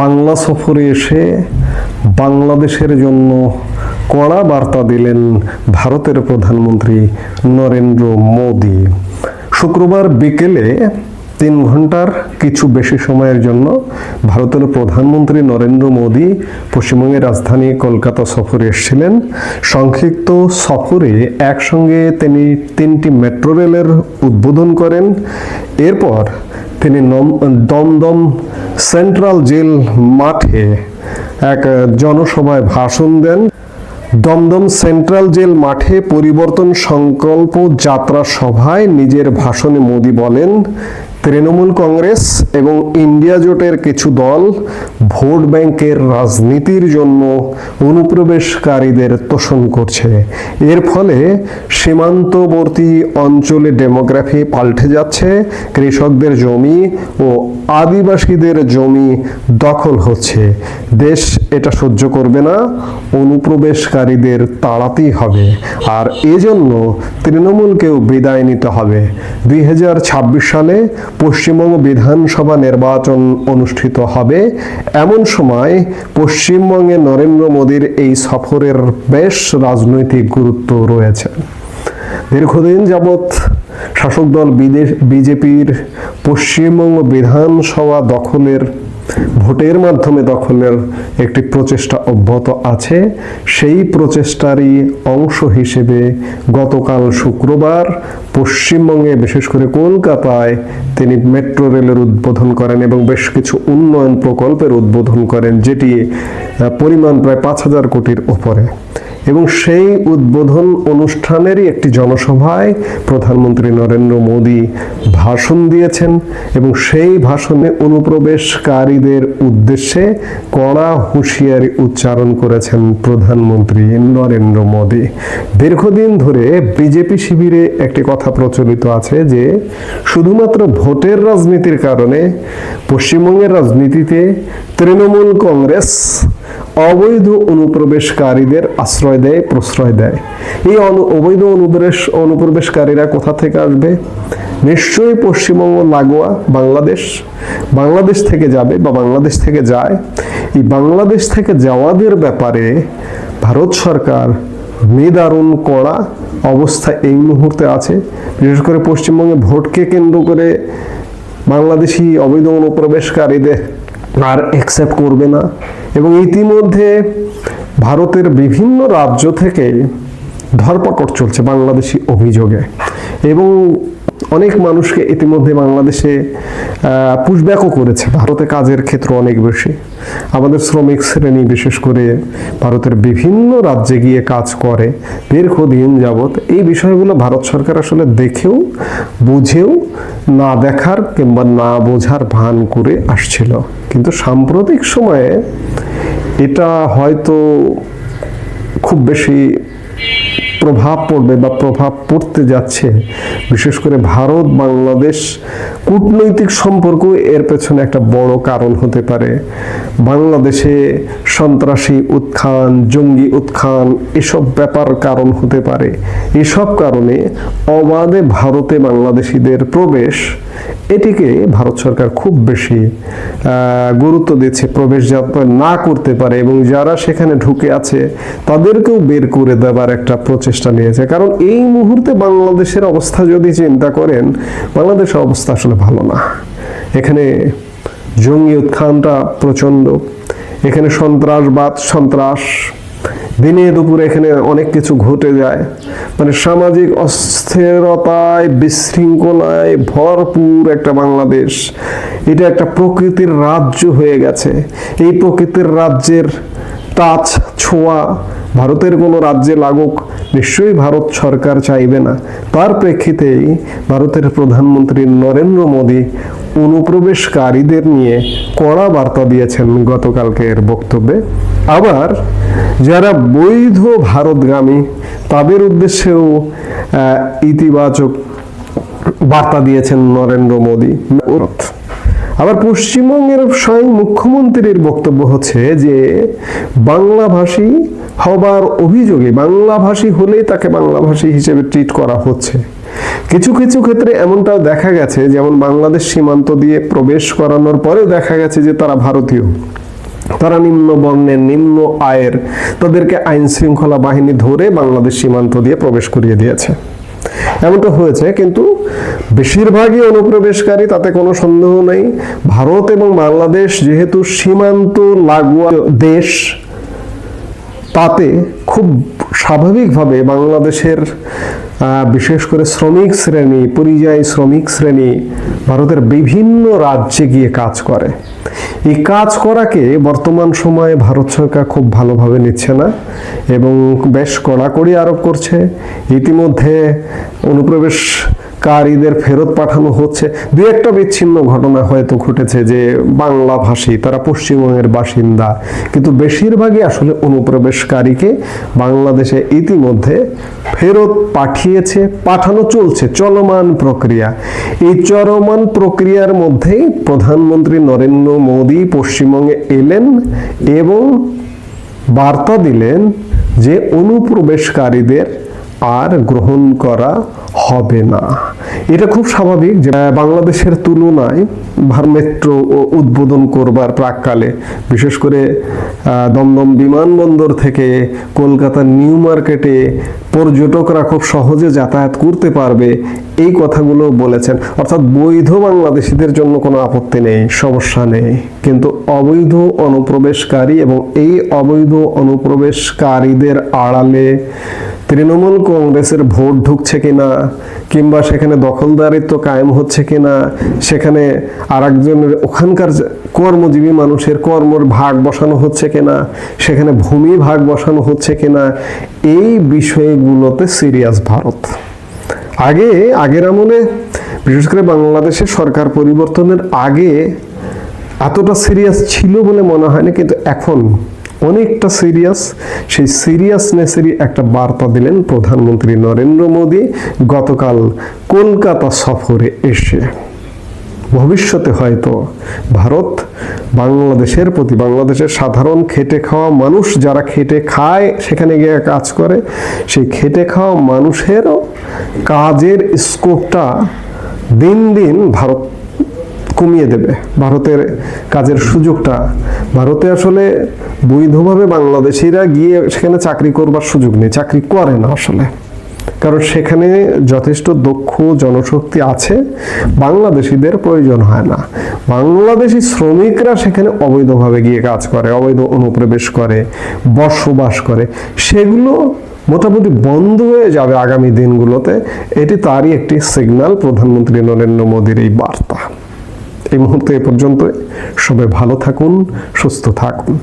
বাংলা সফরে এসে বাংলাদেশের জন্য কড়া বার্তা দিলেন ভারতের প্রধানমন্ত্রী নরেন্দ্র মোদি। শুক্রবার বিকেলে 3 ঘন্টার কিছু বেশি সময়ের জন্য ভারতের প্রধানমন্ত্রী নরেন্দ্র মোদি পশ্চিমবঙ্গের রাজধানী কলকাতা সফরে এসেছিলেন। সংক্ষিপ্ত সফরে একসঙ্গে তিনি 3টি মেট্রো রেলের উদ্বোধন করেন। এরপর তিনি দমদম সেন্ট্রাল জেল মাঠে এক জনসভায় ভাষণ দেন। দমদম সেন্ট্রাল জেল মাঠে পরিবর্তন সংকল্প যাত্রা সভায় নিজের ভাষণে মোদি বলেন, তৃণমূল কংগ্রেস এবং ইন্ডিয়া জোটের কিছু দল ভোট ব্যাংকের রাজনীতির জন্য অনুপ্রবেশকারীদের তোষণ করছে। এর ফলে সীমান্তবর্তী অঞ্চলে ডেমোগ্রাফি পাল্টে যাচ্ছে, কৃষকদের জমি ও আদিবাসীদের জমি দখল হচ্ছে। দেশ এটা সহ্য করবে না, অনুপ্রবেশকারীদের তাড়াতেই হবে, আর এজন্য তৃণমূলকেও বিদায় নিতে হবে। 2026 সালে পশ্চিমবঙ্গ বিধানসভা নির্বাচন অনুষ্ঠিত হবে। এমন সময় পশ্চিমবঙ্গে নরেন্দ্র মোদীর এই সফরের বেশ রাজনৈতিক গুরুত্ব রয়েছে। দীর্ঘদিন যাবৎ শাসক দল বিজেপির পশ্চিমবঙ্গ বিধানসভা ভোটের মাধ্যমে দখলের একটি প্রচেষ্টা অব্যাহত আছে। সেই প্রচেষ্টারই অংশ হিসেবে গতকাল শুক্রবার পশ্চিমবঙ্গে বিশেষ করে কলকাতায় তিনি মেট্রো রেলের উদ্বোধন করেন এবং বেশ কিছু উন্নয়ন প্রকল্পের উদ্বোধন করেন, যেটি পরিমাণ প্রায় 5,000 কোটির উপরে। এবং সেই উদ্বোধন অনুষ্ঠানেরই একটি জনসভায় প্রধানমন্ত্রী নরেন্দ্র মোদি ভাষণ দিয়েছেন এবং সেই ভাষণে অনুপ্রবেশকারীদের উদ্দেশ্যে কড়া হুঁশিয়ারি উচ্চারণ করেছেন প্রধানমন্ত্রী নরেন্দ্র মোদি। দীর্ঘদিন ধরে বিজেপি শিবিরে একটি কথা প্রচলিত আছে যে শুধুমাত্র ভোটের রাজনীতির কারণে পশ্চিমবঙ্গের রাজনীতিতে তৃণমূল কংগ্রেস অবৈধ অনুপ্রবেশকারীদের আশ্রয় দেয়, প্রশ্রয় দেয়। এই অবৈধ অনুপ্রবেশকারীরা কোথা থেকে আসবে? নিশ্চয়ই পশ্চিমবঙ্গ লাগোয়া বাংলাদেশ থেকে যাবে বা বাংলাদেশ থেকে যায়। এই বাংলাদেশ থেকে যাওয়াদের ব্যাপারে ভারত সরকার নিদারুণ কড়া অবস্থা এই মুহূর্তে আছে। বিশেষ করে পশ্চিমবঙ্গে ভোটকে কেন্দ্র করে বাংলাদেশি অবৈধ অনুপ্রবেশকারীদের আর অ্যাকসেপ্ট করবে না। এবং ইতিমধ্যে ভারতের বিভিন্ন রাজ্য থেকে ধরপাকড় চলছে বাংলাদেশি অভিযোগে, এবং অনেক মানুষকে ইতিমধ্যে বাংলাদেশে পুশব্যাকও করেছে। ভারতে কাজের ক্ষেত্র অনেক বেশি। আমাদের শ্রমিক শ্রেণী বিশেষ করে ভারতের বিভিন্ন রাজ্যে গিয়ে কাজ করে দীর্ঘদিন যাবৎ। এই বিষয়গুলো ভারত সরকার আসলে দেখেও বুঝেও না দেখার কিংবা না বোঝার ভান করে আসছিল, কিন্তু সাম্প্রতিক সময়ে এটা হয়তো খুব বেশি প্রভাব পড়বে বা প্রভাব পড়তে যাচ্ছে। বিশেষ করে ভারত বাংলাদেশ কূটনৈতিক সম্পর্ক এর পেছনে একটা বড় কারণ হতে পারে। বাংলাদেশে সন্ত্রাসী উত্থান, জঙ্গি উত্থান, এসব ব্যাপার কারণ হতে পারে। এসব কারণে অবাধে ভারতে বাংলাদেশিদের প্রবেশ, এটিকে ভারত সরকার খুব বেশি গুরুত্ব দিচ্ছে। প্রবেশ যাতে না করতে পারে এবং যারা সেখানে ঢুকে আছে তাদেরকেও বের করে দেওয়ার একটা প্রচেষ্টা নিয়েছে। কারণ এই মুহূর্তে বাংলাদেশের অবস্থা যদি চিন্তা করেন, বাংলাদেশের অবস্থা আসলে ভালো না। এখানে জঙ্গি উত্থানটা প্রচণ্ড, এখানে সন্ত্রাস দিনে দুপুরে এখানে অনেক কিছু ঘটে যায়। মানে সামাজিক অস্থিরতায়, বিশৃঙ্খলায় ভরপুর একটা বাংলাদেশ। এটা একটা প্রকৃতির রাজ্য হয়ে গেছে। এই প্রকৃতির রাজ্যের টাচ, ছোঁয়া ভারতের কোনো রাজ্যে লাগুক নিশ্চয়ই ভারত সরকার চাইবে না। তার প্রেক্ষিতেই ভারতের প্রধানমন্ত্রী নরেন্দ্র মোদি অনুপ্রবেশকারীদের নিয়ে কড়া বার্তা দিয়েছেন গতকালকের বক্তব্যে। আবার যারা বৈধ ভারতগামী তাদের উদ্দেশ্যেও ইতিবাচক বার্তা দিয়েছেন নরেন্দ্র মোদি। আবার পশ্চিমবঙ্গের স্বয়ং মুখ্যমন্ত্রীর বক্তব্য হচ্ছে যে বাংলাভাষী হবার অভিযোগে, বাংলাভাষী হলেই তাকে বাংলাভাষী হিসেবে ট্রিট করা হচ্ছে। কিছু কিছু ক্ষেত্রে এমনটাও দেখা গেছে, যেমন বাংলাদেশ সীমান্ত দিয়ে প্রবেশ করানোর পরেও দেখা গেছে যে তারা ভারতীয়, তারা নিম্ন বর্ণের, নিম্ন আয়ের, তাদেরকে আইন শৃঙ্খলা বাহিনী ধরে বাংলাদেশ সীমান্ত দিয়ে প্রবেশ করিয়ে দিয়েছে। এমনটা হয়েছে, কিন্তু বেশিরভাগই অনুপ্রবেশকারী, তাতে কোনো সন্দেহ নেই। ভারত এবং বাংলাদেশ যেহেতু সীমান্ত লাগোয়া দেশ, তাতে খুব স্বাভাবিকভাবে বাংলাদেশের বিশেষ করে শ্রমিক শ্রেণী, পরিযায়ী শ্রমিক শ্রেণী ভারতের বিভিন্ন রাজ্যে গিয়ে কাজ করে। এই কাজ করাকে বর্তমান সময়ে ভারত সরকার খুব ভালোভাবে নিচ্ছে না এবং বেশ কড়াকড়ি আরোপ করছে। ইতিমধ্যে অনুপ্রবেশকারীদের ফেরত পাঠানো হচ্ছে। দু একটা বিচ্ছিন্ন ঘটনা হয়তো ঘটেছে যে বাংলা ভাষী, তারা পশ্চিমবঙ্গের বাসিন্দা, কিন্তু বেশিরভাগই আসলে অনুপ্রবেশকারীকে বাংলাদেশে ইতিমধ্যে ফেরত পাঠিয়েছে, পাঠানো চলছে, চলমান প্রক্রিয়া। এই চলমান প্রক্রিয়ার মধ্যেই প্রধানমন্ত্রী নরেন্দ্র মোদী পশ্চিমবঙ্গে এলেন এবং বার্তা দিলেন যে অনুপ্রবেশকারীদের আর গ্রহণ করা হবে না। এটা খুব স্বাভাবিক যে বাংলাদেশের তুলনায় মেট্রো উদ্বোধন করবার প্রাককালে, বিশেষ করে দমদম বিমানবন্দর থেকে কলকাতার নিউ মার্কেটে পর্যটকরা খুব সহজে যাতায়াত করতে পারবে, এই কথাগুলো বলেছেন। অর্থাৎ বৈধ বাংলাদেশিদের জন্য কোনো আপত্তি নেই, সমস্যা নেই, কিন্তু অবৈধ অনুপ্রবেশকারী এবং এই অবৈধ অনুপ্রবেশকারীদের আড়ালে তৃণমূল কংগ্রেসের ভোট ঢুকছে কিনা, কিংবা সেখানে দখলদারিত্ব কায়েম হচ্ছে কিনা, সেখানে আরেকজনের ওখানকার কর্মজীবী মানুষের কর্মর ভাগ বসানো হচ্ছে কিনা, সেখানে ভূমি ভাগ বসানো হচ্ছে কিনা, এই বিষয়গুলোতে সিরিয়াস ভারত। আগের আমলে, বিশেষ করে বাংলাদেশের সরকার পরিবর্তনের আগে এতটা সিরিয়াস ছিল বলে মনে হয়নি, কিন্তু এখন অনেকটা সিরিয়াস। সেই সিরিয়াসনেসেরই একটা বার্তা দিলেন প্রধানমন্ত্রী নরেন্দ্র মোদী গতকাল কলকাতা সফরে এসে। ভবিষ্যতে হয়তো ভারত বাংলাদেশের প্রতি, বাংলাদেশের সাধারণ খেটে খাওয়া মানুষ যারা খেটে খায়, সেখানে গিয়ে কাজ করে, সেই খেটে খাওয়া মানুষেরও কাজের স্কোপটা দিন দিন ভারত কমিয়ে দেবে। ভারতের কাজের সুযোগটা, ভারতে আসলে বৈধভাবে বাংলাদেশিরা গিয়ে সেখানে চাকরি করবার সুযোগ নেই, চাকরি করে না আসলে, কারণ সেখানে যথেষ্ট দক্ষ জনশক্তি আছে, বাংলাদেশিদের প্রয়োজন হয় না। বাংলাদেশি শ্রমিকরা সেখানে অবৈধভাবে গিয়ে কাজ করে, অবৈধ অনুপ্রবেশ করে, বসবাস করে, সেগুলো মোটামুটি বন্ধ হয়ে যাবে আগামী দিনগুলোতে। এটি তারই একটি সিগন্যাল, প্রধানমন্ত্রী নরেন্দ্র মোদীর এই বার্তা। এই মুহূর্তে এ পর্যন্ত। সবাই ভালো থাকুন, সুস্থ থাকুন।